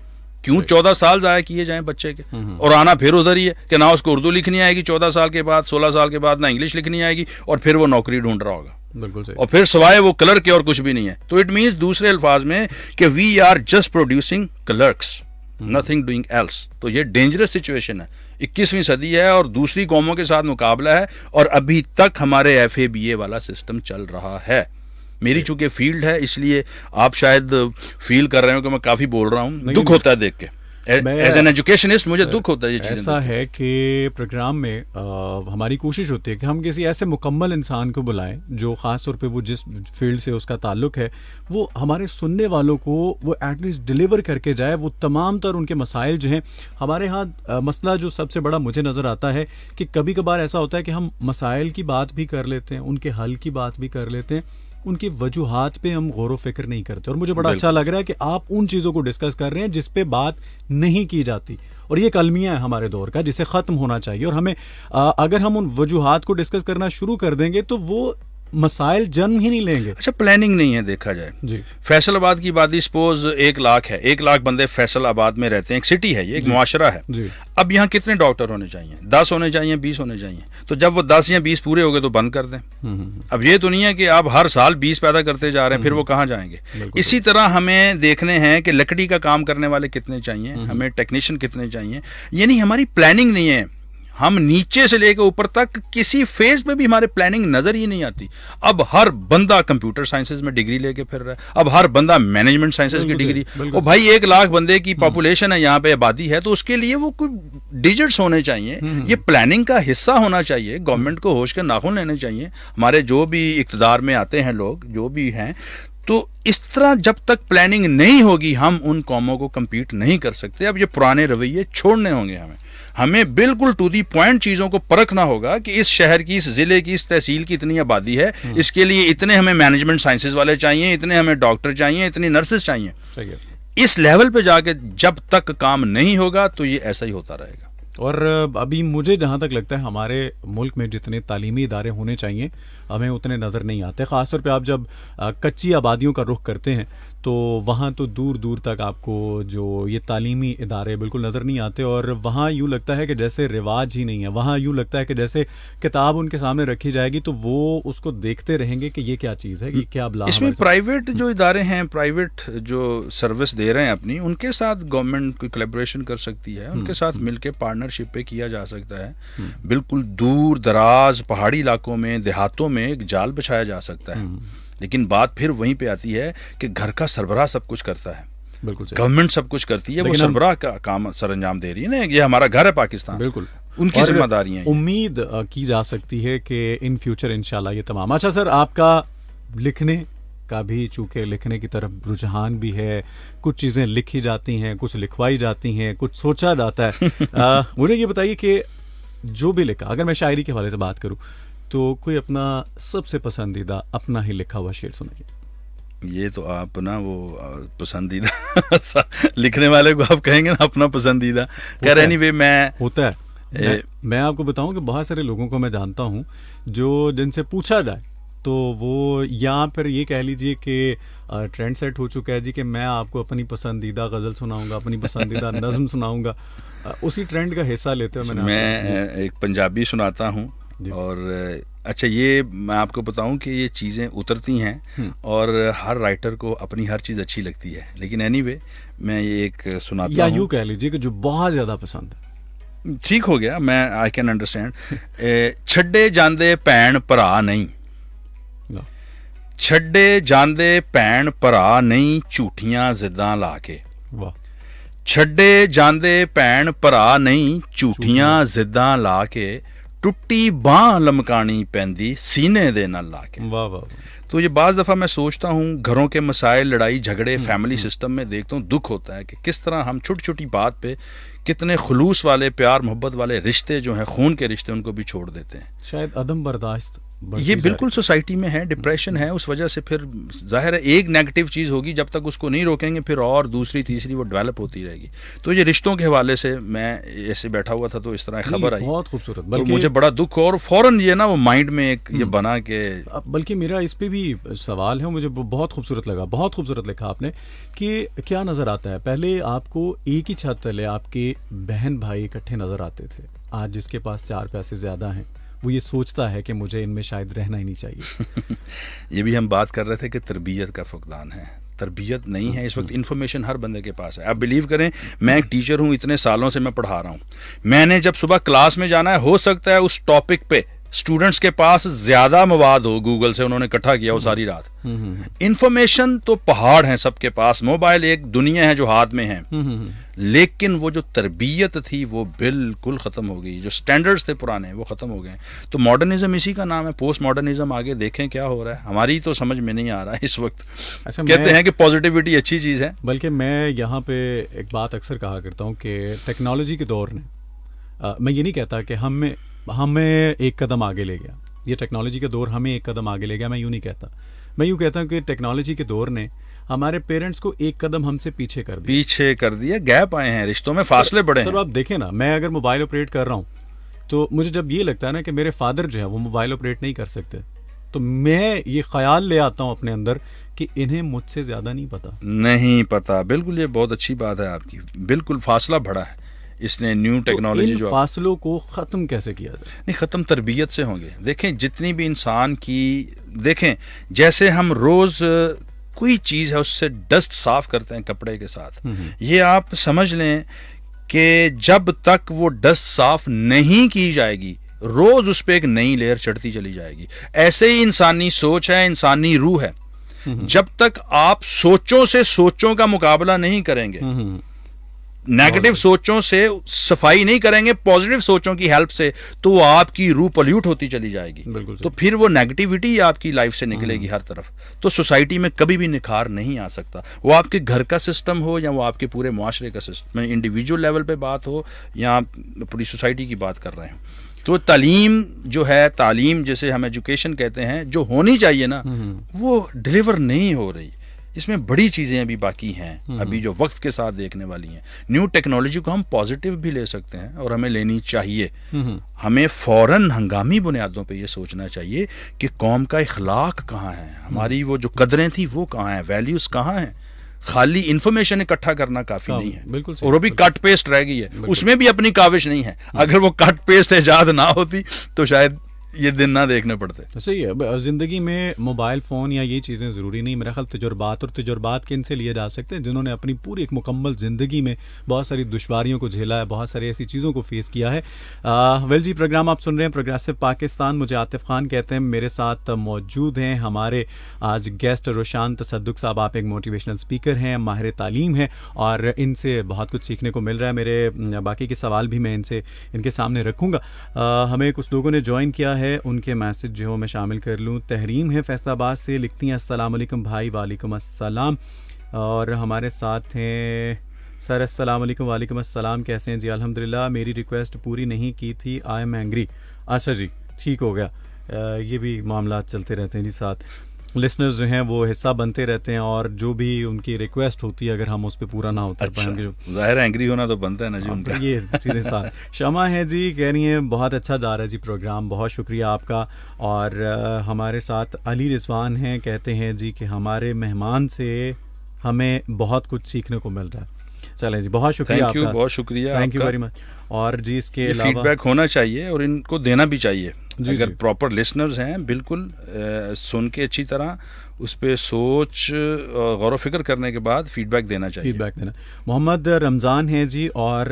کیوں 14 سال ضائع کیے جائیں بچے کے؟ اور آنا پھر ادھر ہی ہے کہ نہ اس کو اردو لکھنی آئے گی 14 سال کے بعد، 16 سال کے بعد نہ انگلش لکھنی آئے گی، اور پھر وہ نوکری ڈھونڈ رہا ہوگا. بالکل صحیح. اور پھر سوائے وہ کلرک کے اور کچھ بھی نہیں ہے. تو اٹ مینس دوسرے الفاظ میں کہ we are just producing clerks, nothing doing else. تو یہ ڈینجرس سچویشن ہے، 21ویں صدی ہے اور دوسری قوموں کے ساتھ مقابلہ ہے، اور ابھی تک ہمارے ایف اے بی اے والا سسٹم چل رہا ہے. میری چونکہ فیلڈ ہے اس لیے آپ شاید فیل کر رہے ہو کہ میں کافی بول رہا ہوں. دکھ ہوتا ہے دیکھ کے، ایز این ایجوکیشنسٹ مجھے دکھ ہوتا ہے یہ چیزیں. ایسا ہے کہ پروگرام میں ہماری کوشش ہوتی ہے کہ ہم کسی ایسے مکمل انسان کو بلائیں جو خاص طور پہ وہ جس فیلڈ سے اس کا تعلق ہے وہ ہمارے سننے والوں کو وہ ایٹ لیسٹ ڈلیور کر کے جائے. وہ تمام تر ان کے مسائل جو ہیں ہمارے ہاں، مسئلہ جو سب سے بڑا مجھے نظر آتا ہے کہ کبھی کبھار ایسا ہوتا ہے کہ ہم مسائل کی بات بھی کر لیتے ہیں، ان کے حل کی بات بھی کر لیتے ہیں، ان کی وجوہات پہ ہم غور و فکر نہیں کرتے. اور مجھے بڑا اچھا لگ رہا ہے کہ آپ ان چیزوں کو ڈسکس کر رہے ہیں جس پہ بات نہیں کی جاتی, اور یہ ایک المیہ ہے ہمارے دور کا جسے ختم ہونا چاہیے. اور ہمیں اگر ہم ان وجوہات کو ڈسکس کرنا شروع کر دیں گے تو وہ مسائل جنم ہی نہیں لیں گے. اچھا, پلاننگ نہیں ہے دیکھا جائے. جی, فیصل آباد کی آبادی سپوز 1 لاکھ ہے, 1 لاکھ بندے فیصل آباد میں رہتے ہیں, ایک سٹی ہے, یہ ایک معاشرہ ہے. جی, اب یہاں کتنے ڈاکٹر ہونے چاہیے؟ 10 ہونے چاہیے, 20 ہونے چاہیے. تو جب وہ 10 یا 20 پورے ہو گئے تو بند کر دیں. اب یہ تو نہیں ہے کہ آپ ہر سال 20 پیدا کرتے جا رہے ہیں, پھر وہ کہاں جائیں گے. اسی طرح ہمیں دیکھنے ہیں کہ لکڑی کا کام کرنے والے کتنے چاہیے, ہمیں ٹیکنیشین کتنے چاہیے. یعنی ہماری پلاننگ نہیں ہے. ہم نیچے سے لے کے اوپر تک کسی فیز پہ بھی ہمارے پلاننگ نظر ہی نہیں آتی. اب ہر بندہ کمپیوٹر سائنسز میں ڈگری لے کے پھر رہا ہے, اب ہر بندہ مینجمنٹ سائنسز کی ڈگری. اور بھائی 1 لاکھ بندے کی پاپولیشن ہے یہاں پہ, آبادی ہے, تو اس کے لیے وہ کوئی ڈیجٹس ہونے چاہیے. یہ پلاننگ کا حصہ ہونا چاہیے. گورنمنٹ کو ہوش کے ناخن لینے چاہیے. ہمارے جو بھی اقتدار میں آتے ہیں لوگ جو بھی ہیں, تو اس طرح جب تک پلاننگ نہیں ہوگی ہم ان قوموں کو کمپیٹ نہیں کر سکتے. اب یہ پرانے رویے چھوڑنے ہوں گے. ہمیں بالکل ٹو دی پوائنٹ چیزوں کو پرکھنا ہوگا کہ اس شہر کی, اس ضلع کی, اس تحصیل کی اتنی آبادی ہے, اس کے لیے اتنے ہمیں مینجمنٹ سائنسز والے چاہیے, اتنے ہمیں ڈاکٹر چاہیے, اتنی نرسز چاہیے. اس لیول پہ جا کے جب تک کام نہیں ہوگا تو یہ ایسا ہی ہوتا رہے گا. اور ابھی مجھے جہاں تک لگتا ہے ہمارے ملک میں جتنے تعلیمی ادارے ہونے چاہیے ہمیں اتنے نظر نہیں آتے. خاص طور پہ آپ جب کچی آبادیوں کا رخ کرتے ہیں تو وہاں تو دور دور تک آپ کو جو یہ تعلیمی ادارے بالکل نظر نہیں آتے, اور وہاں یوں لگتا ہے کہ جیسے رواج ہی نہیں ہے. وہاں یوں لگتا ہے کہ جیسے کتاب ان کے سامنے رکھی جائے گی تو وہ اس کو دیکھتے رہیں گے کہ یہ کیا چیز ہے, یہ کیا بلا. اس میں پرائیویٹ جو ادارے ہیں, پرائیویٹ جو سروس دے رہے ہیں اپنی, ان کے ساتھ گورنمنٹ کوئی کولیبریشن کر سکتی ہے, ان کے ساتھ مل کے پارٹنرشپ پہ کیا جا سکتا ہے. بالکل دور دراز پہاڑی علاقوں میں, دیہاتوں میں ایک جال بچھایا جا سکتا ہے. لیکن بات پھر وہیں پہ آتی ہے کہ گھر کا سربراہ سب کچھ کرتا ہے, بالکل گورنمنٹ سب کچھ کرتی ہے, وہ سربراہ کا کام سر انجام دے رہی ہے نا. یہ ہمارا گھر ہے پاکستان, بالکل ان کی ذمہ داریاں ہیں. امید کی جا سکتی ہے کہ ان فیوچر انشاءاللہ یہ تمام. اچھا سر, آپ کا لکھنے کا بھی چونکہ لکھنے کی طرف رجحان بھی ہے, کچھ چیزیں لکھی جاتی ہیں, کچھ لکھوائی جاتی ہیں, کچھ سوچا جاتا ہے. مجھے یہ بتائیے کہ جو بھی لکھا, اگر میں شاعری کے حوالے سے بات کروں تو کوئی اپنا سب سے پسندیدہ اپنا ہی لکھا ہوا شعر سنائیے. یہ تو آپ نا وہ پسندیدہ لکھنے والے کو آپ کہیں گے نا اپنا پسندیدہ. خیر اینی وے ہوتا ہے. میں آپ کو بتاؤں کہ بہت سارے لوگوں کو میں جانتا ہوں جو جن سے پوچھا جائے تو وہ یا پھر یہ کہہ لیجئے کہ ٹرینڈ سیٹ ہو چکا ہے جی کہ میں آپ کو اپنی پسندیدہ غزل سناؤں گا, اپنی پسندیدہ نظم سناؤں گا. اسی ٹرینڈ کا حصہ لیتے ہوئے میں ایک پنجابی سناتا ہوں. اور اچھا, یہ میں آپ کو بتاؤں کہ یہ چیزیں اترتی ہیں اور ہر رائٹر کو اپنی ہر چیز اچھی لگتی ہے, لیکن اینی وے میں یہ ایک سناتا ہوں. یا یوں کہہ لیجیے کہ جو بہت زیادہ پسند ہے. ٹھیک ہو گیا, میں آئی کین انڈرسٹینڈ. چھڈے جاندے بھین بھرا نہیں, چھڈے جاندے بھین بھرا نہیں, جھوٹیاں ضداں لا کے. چھڈے جاندے بھین بھرا نہیں, جھوٹیاں ضداں لا کے, ٹٹی باں لمکانی پیندی سینے دے نال لا کے. واہ واہ. تو یہ بعض دفعہ میں سوچتا ہوں گھروں کے مسائل, لڑائی جھگڑے, فیملی سسٹم میں دیکھتا ہوں, دکھ ہوتا ہے کہ کس طرح ہم چھوٹی چھوٹی بات پہ کتنے خلوص والے, پیار محبت والے رشتے جو ہیں, خون کے رشتے, ان کو بھی چھوڑ دیتے ہیں. شاید عدم برداشت یہ بالکل سوسائٹی میں ہے, ڈپریشن ہے, اس وجہ سے پھر ظاہر ہے ایک نیگیٹو چیز ہوگی, جب تک اس کو نہیں روکیں گے پھر اور دوسری تیسری وہ ڈیولپ ہوتی رہے گی. تو یہ رشتوں کے حوالے سے میں ایسے بیٹھا ہوا تھا تو اس طرح خبر آئی, بہت خوبصورت, تو مجھے بڑا دکھ, اور فوراً یہ نا وہ مائنڈ میں ایک یہ بنا کہ بلکہ میرا اس پہ بھی سوال ہے, مجھے بہت خوبصورت لگا, بہت خوبصورت لکھا آپ نے کہ کیا نظر آتا ہے. پہلے آپ کو ایک ہی چھت تلے آپ کے بہن بھائی اکٹھے نظر آتے تھے, آج جس کے پاس 4 پیسے زیادہ ہیں وہ یہ سوچتا ہے کہ مجھے ان میں شاید رہنا ہی نہیں چاہیے. یہ بھی ہم بات کر رہے تھے کہ تربیت کا فقدان ہے, تربیت نہیں ہے اس وقت. انفارمیشن ہر بندے کے پاس ہے. آپ بلیو کریں, میں ایک ٹیچر ہوں, اتنے سالوں سے میں پڑھا رہا ہوں. میں نے جب صبح کلاس میں جانا ہے, ہو سکتا ہے اس ٹاپک پہ اسٹوڈنٹس کے پاس زیادہ مواد ہو, گوگل سے انہوں نے اکٹھا کیا وہ ساری رات. انفارمیشن تو پہاڑ ہیں سب کے پاس, موبائل ایک دنیا ہے جو ہاتھ میں ہے, لیکن وہ جو تربیت تھی وہ بالکل ختم ہو گئی. جو سٹینڈرڈز تھے پرانے وہ ختم ہو گئے. تو ماڈرنزم اسی کا نام ہے, پوسٹ ماڈرنزم. آگے دیکھیں کیا ہو رہا ہے, ہماری تو سمجھ میں نہیں آ رہا ہے اس وقت. کہتے ہیں کہ پازیٹیوٹی اچھی چیز ہے, بلکہ میں یہاں پہ ایک بات اکثر کہا کرتا ہوں کہ ٹیکنالوجی کے دور نے, میں یہ نہیں کہتا کہ ہمیں ایک قدم آگے لے گیا, یہ ٹیکنالوجی کا دور ہمیں ایک قدم آگے لے گیا, میں یوں نہیں کہتا. میں یوں کہتا ہوں کہ ٹیکنالوجی کے دور نے ہمارے پیرنٹس کو ایک قدم ہم سے پیچھے کر دیا، گیپ آئے ہیں، رشتوں میں فاصلے بڑے ہیں. سر آپ دیکھیں نا، میں اگر موبائل آپریٹ کر رہا ہوں تو مجھے جب یہ لگتا ہے نا کہ میرے فادر جو ہے وہ موبائل آپریٹ نہیں کر سکتے، تو میں یہ خیال لے آتا ہوں اپنے اندر کہ انہیں مجھ سے زیادہ نہیں پتا. بالکل، یہ بہت اچھی بات ہے آپ کی. بالکل فاصلہ بڑا ہے اس نے نیو ٹیکنالوجی جو فاصلوں کو ختم کیسے کیا جائے؟ نہیں، ختم تربیت سے ہوں گے. دیکھیں جتنی بھی انسان کی، دیکھیں جیسے ہم روز کوئی چیز ہے اس سے ڈسٹ صاف کرتے ہیں کپڑے کے ساتھ، یہ آپ سمجھ لیں کہ جب تک وہ ڈسٹ صاف نہیں کی جائے گی روز اس پہ ایک نئی لیئر چڑھتی چلی جائے گی. ایسے ہی انسانی سوچ ہے، انسانی روح ہے. جب تک آپ سوچوں سے سوچوں کا مقابلہ نہیں کریں گے، نیگیٹو سوچوں سے صفائی نہیں کریں گے پازیٹیو سوچوں کی ہیلپ سے، تو وہ آپ کی روح پولیوٹ ہوتی چلی جائے گی. تو پھر وہ نیگیٹیوٹی آپ کی لائف سے نکلے گی ہر طرف. تو سوسائٹی میں کبھی بھی نکھار نہیں آ سکتا، وہ آپ کے گھر کا سسٹم ہو یا وہ آپ کے پورے معاشرے کا سسٹم، انڈیویجول لیول پہ بات ہو یا پوری سوسائٹی کی بات کر رہے ہیں. تو تعلیم جو ہے، تعلیم جیسے ہم ایجوکیشن کہتے ہیں، جو ہونی چاہیے نا وہ ڈلیور نہیں ہو رہی. اس میں بڑی چیزیں ابھی باقی ہیں، ابھی جو وقت کے ساتھ دیکھنے والی ہیں. نیو ٹیکنالوجی کو ہم پازیٹیو بھی لے سکتے ہیں اور ہمیں لینی چاہیے. ہمیں فوراً ہنگامی بنیادوں پہ یہ سوچنا چاہیے کہ قوم کا اخلاق کہاں ہے، ہماری وہ جو قدریں تھیں وہ کہاں ہیں، ویلیوز کہاں ہیں. خالی انفارمیشن اکٹھا کرنا کافی نہیں ہے، اور وہ بھی کٹ پیسٹ رہ گئی ہے. اس میں بھی اپنی کاوش نہیں ہے. اگر وہ کٹ پیسٹ ایجاد نہ ہوتی تو شاید یہ دن نہ دیکھنے پڑتے. صحیح ہے. زندگی میں موبائل فون یا یہ چیزیں ضروری نہیں، میرا خیال تجربات کن سے لیے جا سکتے ہیں جنہوں نے اپنی پوری ایک مکمل زندگی میں بہت ساری دشواریوں کو جھیلا ہے، بہت ساری ایسی چیزوں کو فیس کیا ہے. ویل جی، پروگرام آپ سن رہے ہیں پروگریسو پاکستان. مجھے عاطف خان کہتے ہیں، میرے ساتھ موجود ہیں ہمارے آج گیسٹ روشان تصدق صاحب. آپ ایک موٹیویشنل اسپیکر ہیں، ماہر تعلیم ہیں، اور ان سے بہت کچھ سیکھنے کو مل رہا ہے. میرے باقی کے سوال بھی میں ان کے سامنے رکھوں گا. ہمیں کچھ لوگوں نے جوائن کیا ہے، ان کے میسج جو ہے میں شامل کر لوں. تحریم ہے فیصل آباد سے، لکھتی ہیں السلام علیکم بھائی. وعلیکم السلام. اور ہمارے ساتھ ہیں سر. السلام علیکم. وعلیکم السلام. کیسے ہیں جی؟ الحمدللہ. میری ریکویسٹ پوری نہیں کی تھی، آئی ایم اینگری. اچھا جی، ٹھیک ہو گیا. یہ بھی معاملات چلتے رہتے ہیں جی. ساتھ لسنرز جو ہیں وہ حصہ بنتے رہتے ہیں، اور جو بھی ان کی ریکویسٹ ہوتی ہے اگر ہم اس پہ پورا نہ اتر پائیں، ظاہر اینگری ہونا تو بنتا ہے نا جی ان کا. یہ چیزیں ساتھ. شمع ہے جی، کہہ رہی ہیں بہت اچھا جا رہا ہے جی پروگرام، بہت شکریہ آپ کا. اور ہمارے ساتھ علی رضوان ہیں، کہتے ہیں جی کہ ہمارے مہمان سے ہمیں بہت کچھ سیکھنے کو مل رہا ہے. چلیں جی، بہت شکریہ آپ کا، بہت شکریہ، تھینک یو ویری مچ. اور جی اس کے علاوہ فیڈ بیک ہونا چاہیے اور ان کو دینا بھی چاہیے. اگر جی پراپر لسنرز ہیں، بالکل سن کے اچھی طرح اس پہ سوچ غور و فکر کرنے کے بعد فیڈ بیک دینا چاہیے. فیڈ بیک دینا. محمد رمضان ہیں جی، اور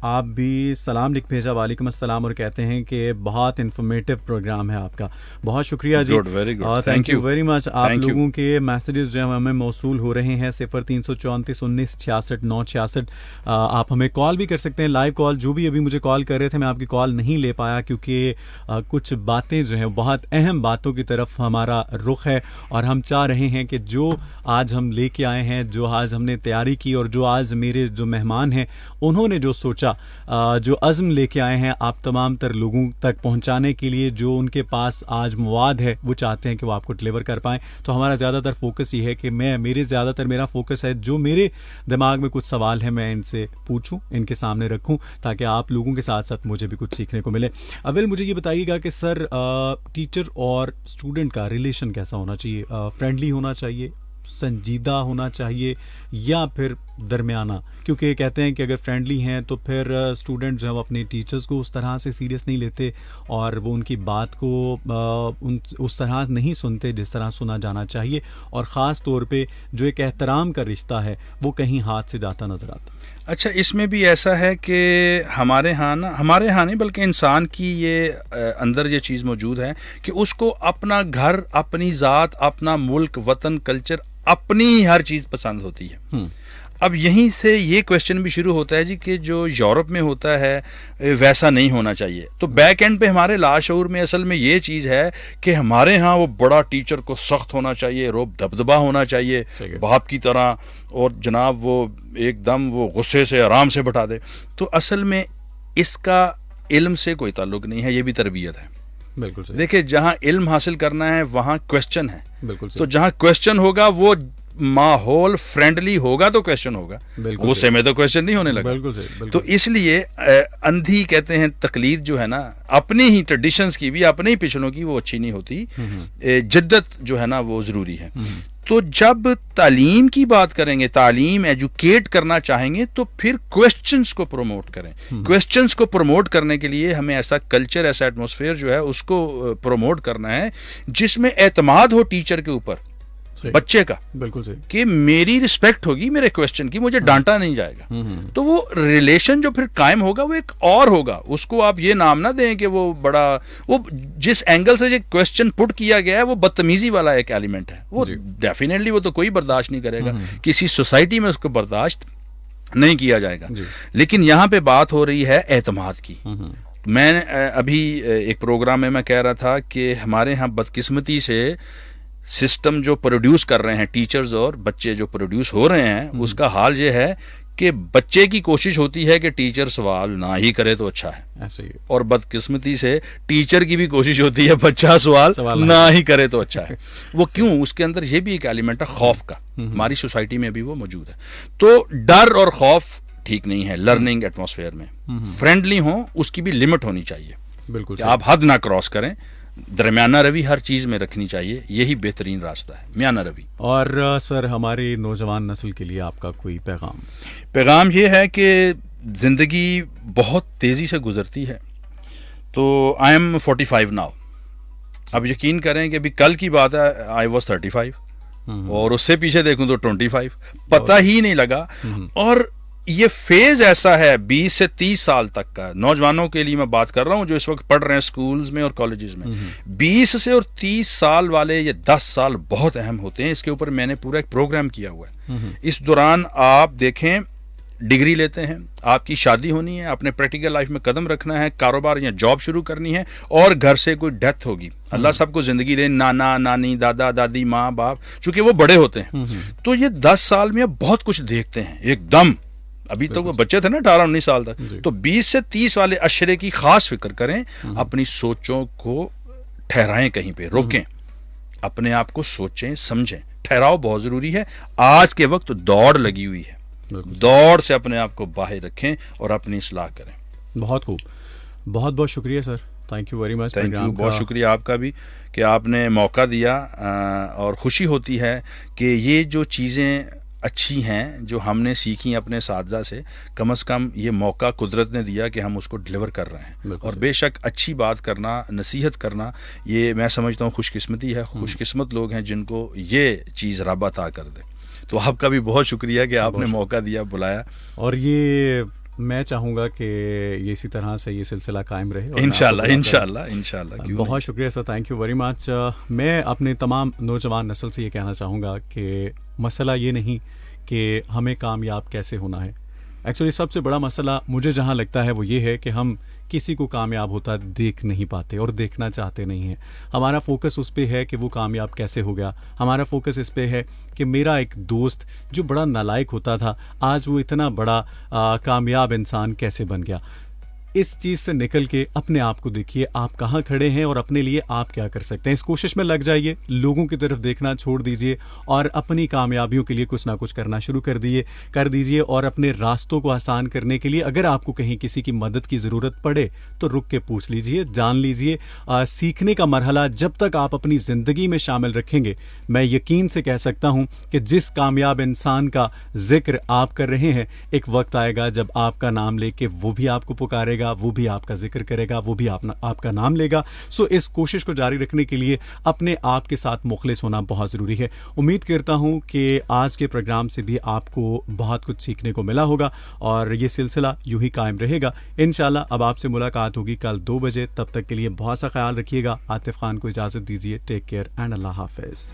آپ بھی سلام لکھ بھیجا. وعلیکم السلام. اور کہتے ہیں کہ بہت انفارمیٹیو پروگرام ہے آپ کا. بہت شکریہ جی، very good, thank you very much. آپ لوگوں کے میسیجز جو ہیں ہمیں موصول ہو رہے ہیں 0334 19 66 966. آپ ہمیں کال بھی کر سکتے ہیں، لائیو کال. جو بھی ابھی مجھے کال کر رہے تھے میں آپ کی کال نہیں لے پایا کیونکہ کچھ باتیں جو ہیں بہت اہم باتوں کی طرف ہمارا رخ ہے، اور ہم چاہ رہے ہیں کہ جو آج ہم لے کے آئے ہیں، جو آج ہم نے تیاری کی، اور جو آج میرے جو مہمان ہیں انہوں نے جو سوچا، جو عزم لے کے آئے ہیں آپ تمام تر لوگوں تک پہنچانے کے لیے، جو ان کے پاس آج مواد ہے وہ چاہتے ہیں کہ وہ آپ کو ڈلیور کر پائیں. تو ہمارا زیادہ تر فوکس یہ ہے کہ میرا فوکس ہے جو میرے دماغ میں کچھ سوال ہیں میں ان سے پوچھوں، ان کے سامنے رکھوں، تاکہ آپ لوگوں کے ساتھ ساتھ مجھے بھی کچھ سیکھنے کو ملے. اول مجھے یہ بتائیے گا کہ سر ٹیچر اور اسٹوڈنٹ کا ریلیشن کیسا ہونا چاہیے؟ فرینڈلی ہونا چاہیے، سنجیدہ ہونا چاہیے، یا پھر درمیانہ؟ کیونکہ کہتے ہیں کہ اگر فرینڈلی ہیں تو پھر اسٹوڈنٹ جو ہے وہ اپنے ٹیچرز کو اس طرح سے سیریس نہیں لیتے، اور وہ ان کی بات کو اس طرح نہیں سنتے جس طرح سنا جانا چاہیے، اور خاص طور پہ جو ایک احترام کا رشتہ ہے وہ کہیں ہاتھ سے جاتا نظر آتا. اچھا، اس میں بھی ایسا ہے کہ ہمارے ہاں نہیں بلکہ انسان کی یہ اندر یہ چیز موجود ہے کہ اس کو اپنا گھر، اپنی ذات، اپنا ملک، وطن، کلچر، اپنی ہر چیز پسند ہوتی ہے. اب یہیں سے یہ کویسچن بھی شروع ہوتا ہے جی کہ جو یورپ میں ہوتا ہے ویسا نہیں ہونا چاہیے. تو بیک اینڈ پہ ہمارے لاشعور میں اصل میں یہ چیز ہے کہ ہمارے ہاں وہ بڑا ٹیچر کو سخت ہونا چاہیے، روب دبدبا ہونا چاہیے باپ کی طرح، اور جناب وہ ایک دم وہ غصے سے آرام سے بٹھا دے. تو اصل میں اس کا علم سے کوئی تعلق نہیں ہے، یہ بھی تربیت ہے. بالکل صحیح. دیکھیں جہاں علم حاصل کرنا ہے وہاں کوشچن ہے, بالکل تو جہاں کوشچن ہوگا وہ ماحول فرینڈلی ہوگا تو کوشچن ہوگا, غصے میں تو کوشچن نہیں ہونے لگا. بالکل صحیح. تو اس لیے اندھی کہتے ہیں تقلید جو ہے نا اپنی ہی ٹریڈیشنز کی بھی, اپنے ہی پچھلوں کی, وہ اچھی نہیں ہوتی. جدت جو ہے نا وہ ضروری ہے. تو جب تعلیم کی بات کریں گے, تعلیم ایجوکیٹ کرنا چاہیں گے, تو پھر کویسچنز کو پروموٹ کریں. کویسچنز کو پروموٹ کرنے کے لیے ہمیں ایسا کلچر, ایسا ایٹماسفیئر جو ہے اس کو پروموٹ کرنا ہے جس میں اعتماد ہو ٹیچر کے اوپر, بچے کا, بالکل صحیح, کہ کہ میری رسپیکٹ ہوگی میرے کویسچن کی, مجھے ڈانٹا نہیں جائے گا. تو وہ ریلیشن جو پھر قائم ہوگا وہ ایک اور ہوگا. اس کو آپ یہ نام نہ دیں کہ وہ بڑا, وہ جس اینگل سے یہ کویسچن پٹ کیا گیا ہے وہ بدتمیزی والا ایک ایلیمنٹ ہے. وہ ڈیفینیٹلی وہ تو کوئی برداشت نہیں کرے گا, کسی سوسائٹی میں اس کو برداشت نہیں کیا جائے گا. لیکن یہاں پہ بات ہو رہی ہے اعتماد کی. میں ابھی ایک پروگرام میں کہہ رہا تھا کہ ہمارے ہاں بدقسمتی سے سسٹم جو پروڈیوس کر رہے ہیں, ٹیچرز اور بچے جو پروڈیوس ہو رہے ہیں, اس کا حال یہ ہے کہ بچے کی کوشش ہوتی ہے کہ ٹیچر سوال نہ ہی کرے تو اچھا ہے, ایسے ہی, اور بدقسمتی سے ٹیچر کی بھی کوشش ہوتی ہے بچہ سوال نہ ہی کرے تو اچھا ہے. وہ کیوں؟ اس کے اندر یہ بھی ایک ایلیمنٹ ہے خوف کا, ہماری سوسائٹی میں بھی وہ موجود ہے. تو ڈر اور خوف ٹھیک نہیں ہے. لرننگ ایٹماسفیئر میں فرینڈلی ہوں, اس کی بھی لمٹ ہونی چاہیے. بالکل, آپ حد نہ کراس کریں, درمیانہ روی ہر چیز میں رکھنی چاہیے, یہی بہترین راستہ ہے, میانہ روی. اور سر ہماری نوجوان نسل کے لیے آپ کا کوئی پیغام؟ پیغام یہ ہے کہ زندگی بہت تیزی سے گزرتی ہے. تو آئی ایم 45 ناؤ. اب یقین کریں کہ ابھی کل کی بات ہے, آئی واز 35, اور اس سے پیچھے دیکھوں تو 25, پتہ ہی نہیں لگا. اور یہ فیز ایسا ہے 20 سے 30 سال تک کا, نوجوانوں کے لیے میں بات کر رہا ہوں جو اس وقت پڑھ رہے ہیں سکولز میں اور کالجز میں. 20 سے اور 30 سال والے یہ 10 سال بہت اہم ہوتے ہیں. اس کے اوپر میں نے پورا ایک پروگرام کیا ہوا ہے. اس دوران آپ دیکھیں, ڈگری لیتے ہیں, آپ کی شادی ہونی ہے, اپنے پریکٹیکل لائف میں قدم رکھنا ہے, کاروبار یا جاب شروع کرنی ہے, اور گھر سے کوئی ڈیتھ ہوگی. اللہ سب کو زندگی دے, نانا نانی, دادا دادی, ماں باپ, چونکہ وہ بڑے ہوتے ہیں. تو یہ 10 سال میں بہت کچھ دیکھتے ہیں ایک دم. ابھی تو وہ بچے تھے نا 18-19 سال تک. تو 20 سے 30 والے عشرے کی خاص فکر کریں, اپنی سوچوں کو ٹھہرائیں, کہیں پہ روکیں, اپنے آپ کو سوچیں سمجھیں. ٹھہراؤ بہت ضروری ہے. آج کے وقت دوڑ لگی ہوئی ہے, دوڑ سے اپنے آپ کو باہر رکھیں اور اپنی اصلاح کریں. بہت خوب, بہت بہت شکریہ sir, thank you very much. Thank you, بہت شکریہ آپ کا بھی کہ آپ نے موقع دیا, اور خوشی ہوتی ہے کہ یہ جو چیزیں اچھی ہیں جو ہم نے سیکھی اپنے اساتذہ سے, کم از کم یہ موقع قدرت نے دیا کہ ہم اس کو ڈلیور کر رہے ہیں. اور بے شک اچھی بات کرنا, نصیحت کرنا, یہ میں سمجھتا ہوں خوش قسمتی ہے. خوش قسمت لوگ ہیں جن کو یہ چیز رب عطا کر دے. تو آپ کا بھی بہت شکریہ کہ آپ نے موقع دیا, بلایا. اور یہ میں چاہوں گا کہ یہ اسی طرح سے یہ سلسلہ قائم رہے. انشاءاللہ. بہت شکریہ سر, تھینک یو ویری مچ. میں اپنے تمام نوجوان نسل سے یہ کہنا چاہوں گا کہ مسئلہ یہ نہیں کہ ہمیں کامیاب کیسے ہونا ہے. ایکچولی سب سے بڑا مسئلہ مجھے جہاں لگتا ہے وہ یہ ہے کہ ہم کسی کو کامیاب ہوتا دیکھ نہیں پاتے اور دیکھنا چاہتے نہیں ہیں. ہمارا فوکس اس پہ ہے کہ وہ کامیاب کیسے ہو گیا. ہمارا فوکس اس پہ ہے کہ میرا ایک دوست جو بڑا نالائق ہوتا تھا آج وہ اتنا بڑا کامیاب انسان کیسے بن گیا. اس چیز سے نکل کے اپنے آپ کو دیکھیے, آپ کہاں کھڑے ہیں اور اپنے لیے آپ کیا کر سکتے ہیں. اس کوشش میں لگ جائیے, لوگوں کی طرف دیکھنا چھوڑ دیجیے اور اپنی کامیابیوں کے لیے کچھ نہ کچھ کرنا شروع کر دیجیے. اور اپنے راستوں کو آسان کرنے کے لیے اگر آپ کو کہیں کسی کی مدد کی ضرورت پڑے تو رک کے پوچھ لیجیے, جان لیجیے. سیکھنے کا مرحلہ جب تک آپ اپنی زندگی میں شامل رکھیں گے, میں یقین سے کہہ سکتا ہوں کہ جس کامیاب انسان کا ذکر آپ کر رہے ہیں, ایک وقت آئے گا جب آپ کا نام لے کے وہ بھی آپ کو پکارے گا, وہ بھی آپ کا ذکر کرے گا, وہ بھی آپ کا نام لے گا. سو اس کوشش کو جاری رکھنے کے لیے اپنے آپ کے ساتھ مخلص ہونا بہت ضروری ہے. امید کرتا ہوں کہ آج کے پروگرام سے بھی آپ کو بہت کچھ سیکھنے کو ملا ہوگا اور یہ سلسلہ یوں ہی قائم رہے گا انشاءاللہ. اب آپ سے ملاقات ہوگی کل 2 بجے. تب تک کے لیے بہت سا خیال رکھیے گا. عاطف خان کو اجازت دیجیے. ٹیک کیئر اینڈ اللہ حافظ.